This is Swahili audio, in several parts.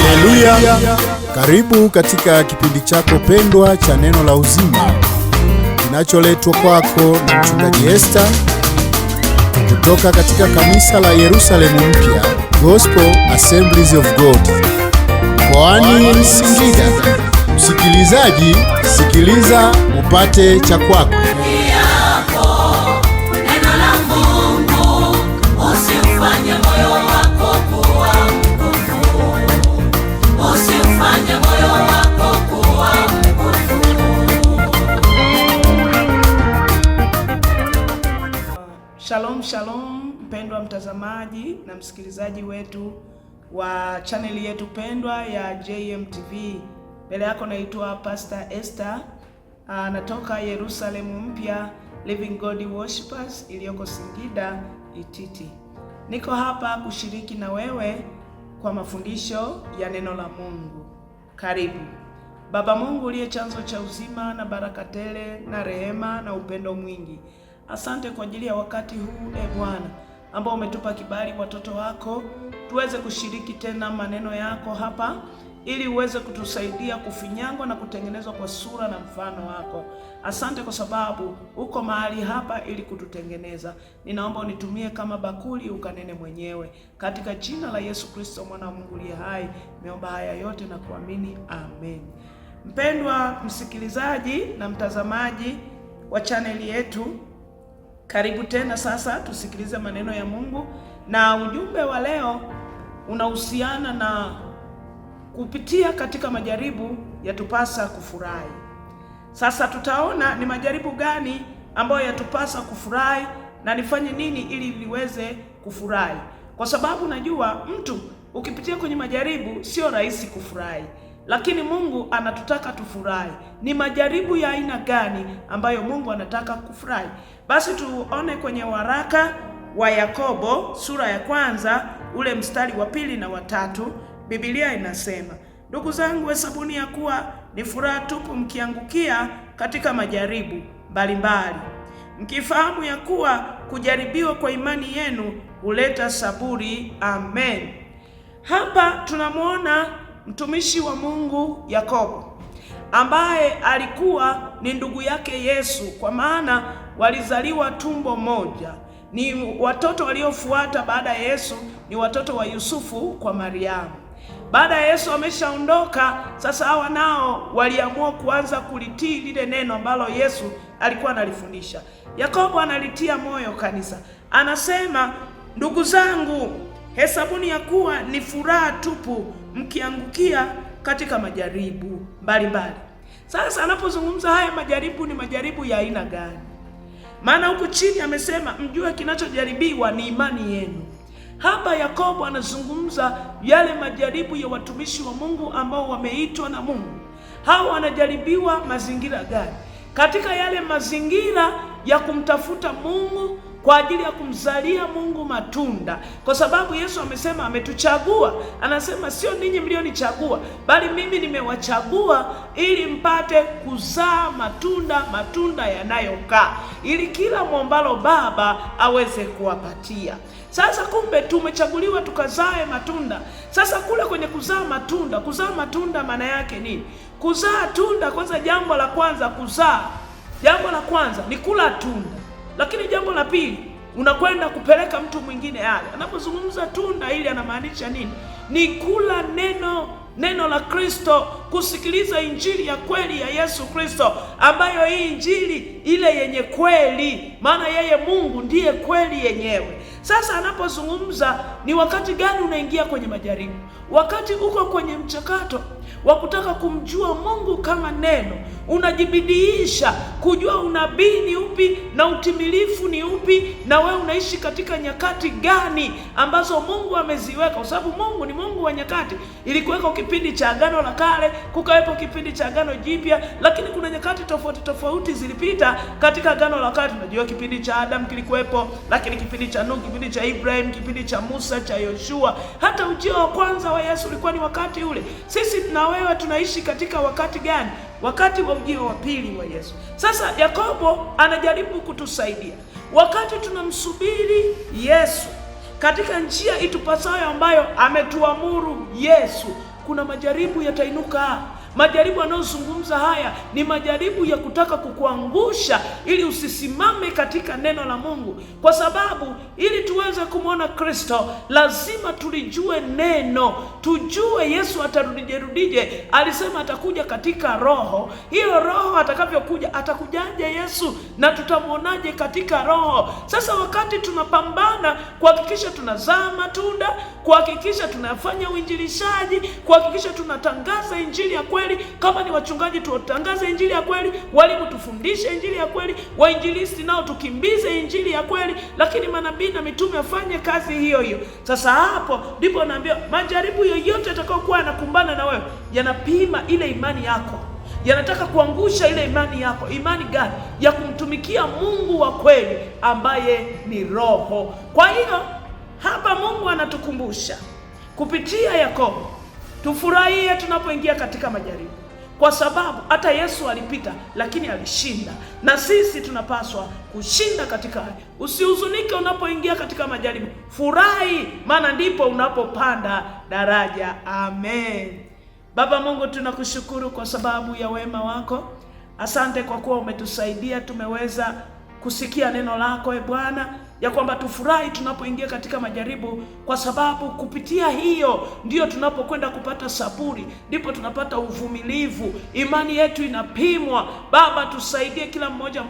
Haleluya! Karibu katika kipindi chako pendwa cha neno la uzima kinacholetwa kwako na mchungaji Esther kutoka katika kanisa la Yerusalemu Mpya Gospel Assemblies of God mkoani Singida. Msikilizaji, sikiliza upate cha kwako. Shalom shalom, mpendwa mtazamaji na msikilizaji wetu wa chaneli yetu pendwa ya JMTV. Mbele yako naitwa Pastor Esther, natoka Yerusalemu Mpya Living God Worshipers iliyoko Singida Ititi. Niko hapa kushiriki na wewe kwa mafundisho ya neno la Mungu. Karibu. Baba Mungu uliye chanzo cha uzima na baraka tele na rehema na upendo mwingi, asante kwa ajili ya wakati huu Bwana ambao umetupa kibali watoto wako tuweze kushiriki tena maneno yako hapa, ili uweze kutusaidia kufinyangwa na kutengenezwa kwa sura na mfano wako. Asante kwa sababu uko mahali hapa ili kututengeneza. Ninaomba unitumie kama bakuli, ukanene mwenyewe, katika jina la Yesu Kristo mwana wa Mungu aliye hai. Nimeomba haya yote na kuamini, amen. Mpendwa msikilizaji na mtazamaji wa chaneli yetu, karibu tena. Sasa tusikilize maneno ya Mungu, na ujumbe wa leo unahusiana na kupitia katika majaribu yatupasa kufurahi. Sasa tutaona ni majaribu gani ambayo yatupasa kufurahi na nifanye nini ili niweze kufurahi, kwa sababu najua mtu ukipitia kwenye majaribu sio rahisi kufurahi, lakini Mungu anatutaka tufurahi. Ni majaribu ya aina gani ambayo Mungu anataka kufurahi? Basi tuone kwenye waraka wa Yakobo sura ya 1 ule mstari wa 2 na wa 3. Biblia inasema, ndugu zangu, hesabuni ya kuwa ni furaha tupu mkiangukia katika majaribu mbalimbali, mkifahamu ya kuwa kujaribiwa kwa imani yenu huleta saburi. Amen. Hapa tunamwona mtumishi wa Mungu Yakobo ambaye alikuwa ni ndugu yake Yesu, kwa maana walizaliwa tumbo moja. Ni watoto waliofuata baada ya Yesu, ni watoto wa Yusufu kwa Mariamu. Baada ya Yesu ameshaondoka, sasa hawa nao waliamua kuanza kulitii lile neno ambalo Yesu alikuwa analifundisha. Yakobo analitia moyo kanisa, anasema, ndugu zangu, hesabuni ya kuwa ni furaha tupu mkiangukia katika majaribu mbalimbali. Sasa anapozungumza haya majaribu, ni majaribu ya aina gani? Maana huku chini amesema mjue kinachojaribiwa ni imani yenu. Hapa Yakobo anazungumza yale majaribu ya watumishi wa Mungu ambao wameitwa na Mungu. Hao wanajaribiwa mazingira gani? Katika yale mazingira ya kumtafuta Mungu kwa ajili ya kumzalia Mungu matunda, kwa sababu Yesu amesema ametuchagua. Anasema sio ninyi mlionichagua, bali mimi nimewachagua ili mpate kuzaa matunda yanayokaa, ili kila mwombalo Baba aweze kuwapatia. Sasa kumbe tumechaguliwa tukazae matunda. Sasa kule kwenye kuzaa matunda maana yake nini? Kuzaa tunda, kwanza jambo la kwanza jambo la kwanza ni kula tunda. Lakini jambo la pili, unakwenda kupeleka mtu mwingine yale. Anapozungumza tunda ili anamaanisha nini? Ni kula neno la Kristo, kusikiliza injili ya kweli ya Yesu Kristo, ambayo hii injili ile yenye kweli, maana yeye Mungu ndiye kweli yenyewe. Sasa anapozungumza ni wakati gani unaingia kwenye majaribu? Wakati uko kwenye mchakato wa kutaka kumjua Mungu kama neno, unajibidiisha kujua unabii ni upi na utimilifu ni upi, na wewe unaishi katika nyakati gani ambazo Mungu ameziweka, kwa sababu Mungu ni Mungu wa nyakati. Ilikuweka kipindi cha Agano la Kale, kukawepo kipindi cha Agano Jipya, lakini kuna nyakati tofauti zilipita katika Agano la Kale. Tunajua kipindi cha Adam kilikuwepo, lakini kipindi cha Nuhu, kipindi cha Ibrahim, kipindi cha Musa, cha Yoshua, hata ujio wa kwanza wa Yesu ulikuwa ni wakati ule. Sisi na wewe tunaishi katika wakati gani? Wakati wa ujio wa pili wa Yesu. Sasa Yakobo anajaribu kutusaidia wakati tunamsubiri Yesu katika njia itupasayo ambayo ametuamuru Yesu. kuna majaribu yatainuka. Majaribu yanayozungumza haya ni majaribu ya kutaka kukuangusha ili usisimame katika neno la Mungu, kwa sababu ili tuweze kumwona Kristo lazima tulijue neno, tujue Yesu atarudije. Alisema atakuja katika roho. Hiyo roho atakavyokuja, atakujaje Yesu na tutamwonaje katika roho? Sasa wakati tunapambana kuhakikisha tunazaa matunda, kuhakikisha tunafanya uinjilishaji, kuhakikisha tunatangaza injili ya kweli, kama ni wachungaji tutangaze injili ya kweli, walimu tufundishe injili ya kweli, wainjilisti nao tukimbize injili ya kweli, lakini manabii na mitume wafanye kazi hiyo hiyo. Sasa hapo ndipo naambia majaribu yoyote yatakayokuwa yanakumbana na wewe yanapima ile imani yako, yanataka kuangusha ile imani yako. Imani gani? Ya kumtumikia Mungu wa kweli ambaye ni Roho. Kwa hiyo hapa Mungu anatukumbusha kupitia Yakobo tufurahie tunapoingia katika majaribu, kwa sababu hata Yesu alipita lakini alishinda, na sisi tunapaswa kushinda katika haya. Usihuzunike unapoingia katika majaribu, furahi, maana ndipo unapopanda daraja. Amen. Baba Mungu, tunakushukuru kwa sababu ya wema wako. Asante kwa kuwa umetusaidia, tumeweza kusikia neno lako Bwana, ya kwamba tufurahi tunapoingia katika majaribu, kwa sababu kupitia hiyo ndio tunapokwenda kupata saburi, ndipo tunapata uvumilivu, imani yetu inapimwa. Baba, tusaidie kila mmoja,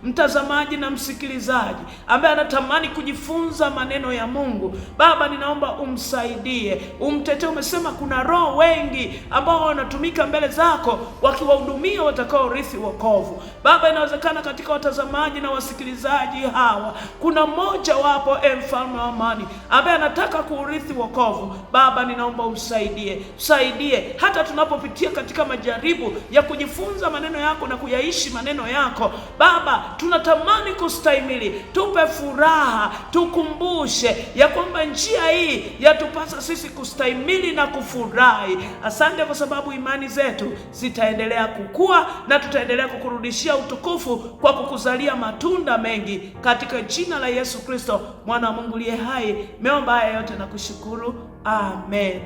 mtazamaji na msikilizaji ambaye anatamani kujifunza maneno ya Mungu. Baba, ninaomba umsaidie, umtetee. Umesema kuna roho wengi ambao wanatumika mbele zako wakiwahudumia watakao rithi wokovu. Baba, inawezekana katika watazamaji na wasikilizaji hawa kuna mmoja wapo, mfalme wa amani, ambaye anataka kuurithi wokovu. Baba, ninaomba usaidie hata tunapopitia katika majaribu ya kujifunza maneno yako na kuyaishi maneno yako. Baba, tunatamani kustahimili, tupe furaha, tukumbushe ya kwamba njia hii yatupasa sisi kustahimili na kufurahi. Asante kwa sababu imani zetu zitaendelea kukua na tutaendelea kukurudishia utukufu kwa kukuzalia matunda mengi, katika jina la Yesu Kristo, mwana wa Mungu aliye hai. Meomba haya yote na kushukuru. Amen.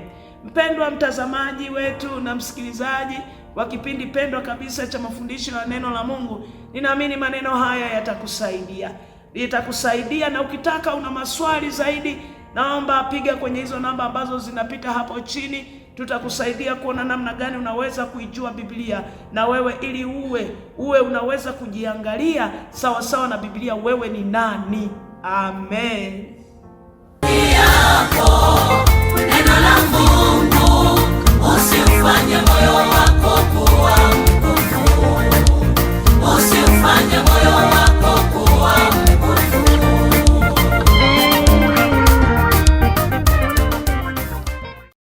Mpendwa mtazamaji wetu na msikilizaji wa kipindi pendwa kabisa cha mafundisho ya neno la Mungu, ninaamini maneno haya yatakusaidia, na ukitaka una maswali zaidi, naomba piga kwenye hizo namba ambazo zinapita hapo chini. Tutakusaidia kuona namna gani unaweza kuijua Biblia na wewe, ili uwe unaweza kujiangalia sawa sawa na Biblia, wewe ni nani. Amen.